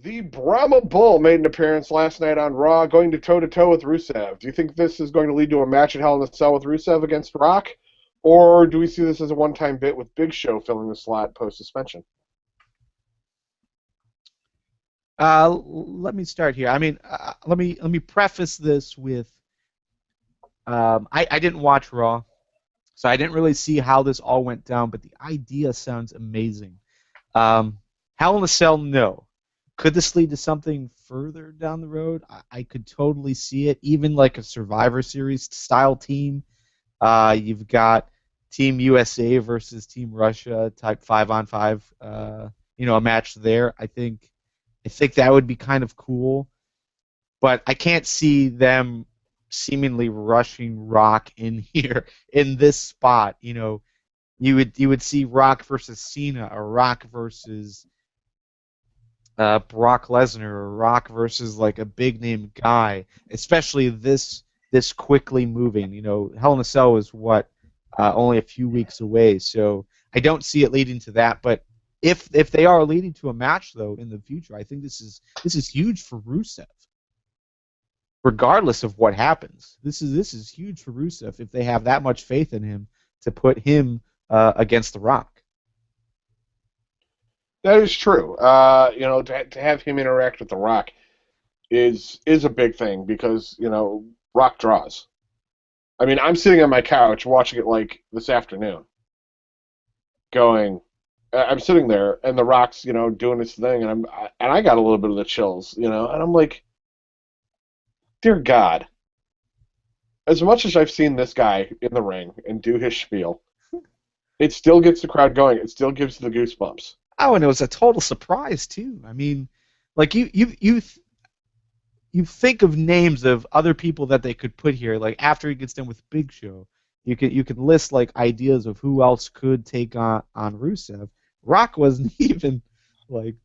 The Brahma Bull made an appearance last night on Raw, going to toe-to-toe with Rusev. Do you think this is going to lead to a match at Hell in a Cell with Rusev against Rock? Or do we see this as a one-time bit with Big Show filling the slot post-suspension? Let me start here. I mean, let me preface this with I didn't watch Raw, so I didn't really see how this all went down, but the idea sounds amazing. Um, Hell in a Cell, no. Could this lead to something further down the road? I could totally see it, even like a Survivor Series style team. You've got Team USA versus Team Russia type 5-on-5, a match there. I think that would be kind of cool, but I can't see them seemingly rushing Rock in here in this spot. You would see Rock versus Cena, or Rock versus Brock Lesnar, or Rock versus like a big name guy, especially this quickly moving. Hell in a Cell is what only a few weeks away, so I don't see it leading to that. But if they are leading to a match though in the future, I think this is huge for Rusev. Regardless of what happens, this is huge for Rusev if they have that much faith in him to put him against The Rock. That is true. To have him interact with The Rock is a big thing because, Rock draws. I mean, I'm sitting on my couch watching it like this afternoon, I'm sitting there, and The Rock's, doing his thing, and I got a little bit of the chills, and I'm like, dear God, as much as I've seen this guy in the ring and do his spiel, it still gets the crowd going. It still gives the goosebumps. Oh, and it was a total surprise too. I mean, like you think of names of other people that they could put here. Like after he gets done with Big Show, you can list like ideas of who else could take on Rusev. Rock wasn't even like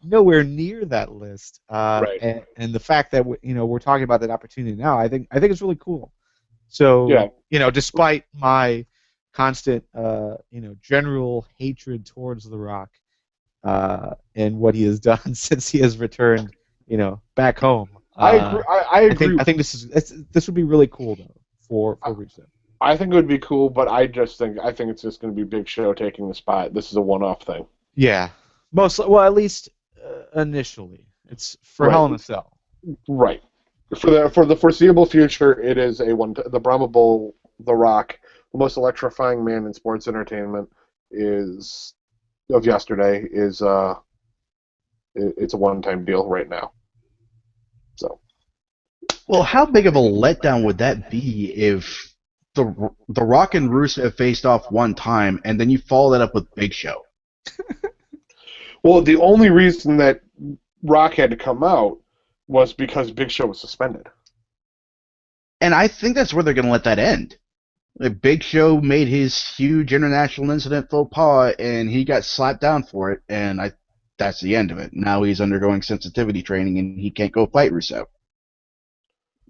nowhere near that list. Right. And the fact that we're talking about that opportunity now, I think it's really cool. So Yeah. despite my constant general hatred towards The Rock and what he has done since he has returned back home. I agree. I agree. I think this would be really cool though for Rusev. I think it would be cool, but I think it's just going to be Big Show taking the spot. This is a one-off thing. Yeah, well, at least initially, it's for Right. Hell in a Cell. Right. For the foreseeable future, it is the Brahma Bull, The Rock, the most electrifying man in sports entertainment of yesterday is it's a one-time deal right now. So. Well, how big of a letdown would that be if the Rock and Rusev faced off one time, and then you follow that up with Big Show? Well, the only reason that Rock had to come out was because Big Show was suspended. And I think that's where they're going to let that end. Like, Big Show made his huge international incident faux pas, and he got slapped down for it, and that's the end of it. Now he's undergoing sensitivity training, and he can't go fight Rusev.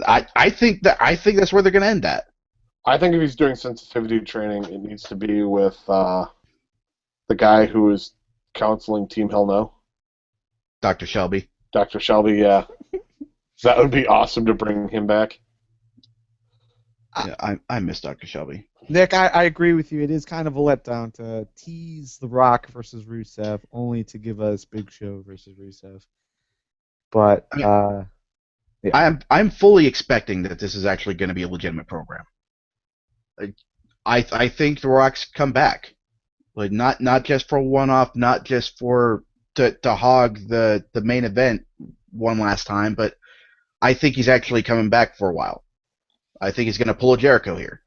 I think that's where they're going to end that. I think if he's doing sensitivity training, it needs to be with the guy who is counseling Team Hell No. Dr. Shelby. Dr. Shelby, yeah. That would be awesome to bring him back. Yeah, I miss Dr. Shelby. Nick, I agree with you. It is kind of a letdown to tease The Rock versus Rusev, only to give us Big Show versus Rusev. But yeah. I'm fully expecting that this is actually going to be a legitimate program. I think The Rock's come back, like not just for one-off, not just for to hog the main event one last time, but I think he's actually coming back for a while. I think he's going to pull a Jericho here,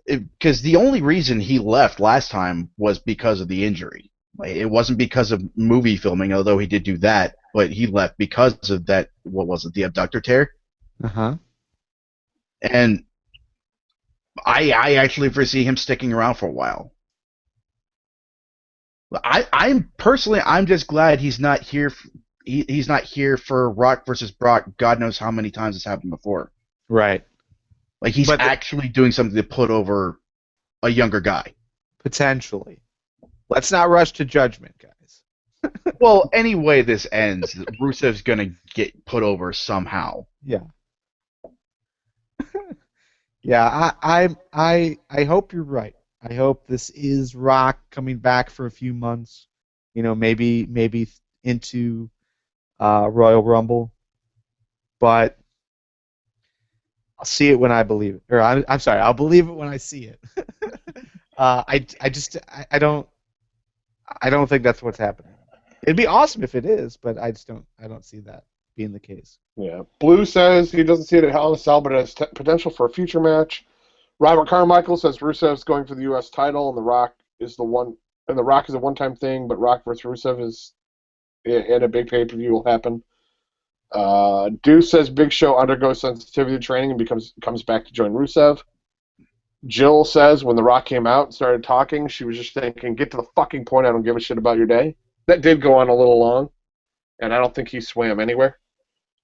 because the only reason he left last time was because of the injury. Like, it wasn't because of movie filming, although he did do that, but he left because of that. What was it? The abductor tear. And I actually foresee him sticking around for a while. I'm just glad he's not here. He's not here for Rock versus Brock. God knows how many times it's happened before. Right. Like, he's actually doing something to put over a younger guy. Potentially. Let's not rush to judgment, guys. Well, any way this ends, Rusev's gonna get put over somehow. Yeah. Yeah, I hope you're right. I hope this is Rock coming back for a few months. Maybe into Royal Rumble, but I'll see it when I believe it. Or I'm sorry, I'll believe it when I see it. I don't think that's what's happening. It'd be awesome if it is, but I don't see that being the case. Yeah. Blue says he doesn't see it at Hell in a Cell, but it has potential for a future match. Robert Carmichael says Rusev's going for the U.S. title, and The Rock is a one-time thing, but Rock versus Rusev is in a big pay-per-view will happen. Deuce says Big Show undergoes sensitivity training and comes back to join Rusev. Jill says when The Rock came out and started talking, she was just thinking, get to the fucking point, I don't give a shit about your day. That did go on a little long, and I don't think he swam anywhere.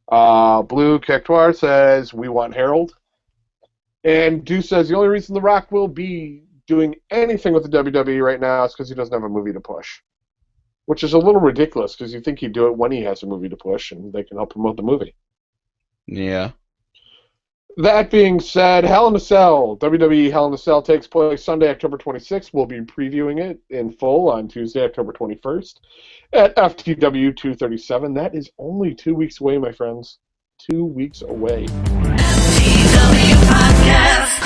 Blue Cactuar says we want Harold. And Deuce says the only reason The Rock will be doing anything with the WWE right now is because he doesn't have a movie to push. Which is a little ridiculous because you think he'd do it when he has a movie to push and they can help promote the movie. Yeah. That being said, Hell in a Cell, WWE Hell in a Cell takes place Sunday, October 26th. We'll be previewing it in full on Tuesday, October 21st at FTW 237. That is only 2 weeks away, my friends. 2 weeks away. FTW Podcast.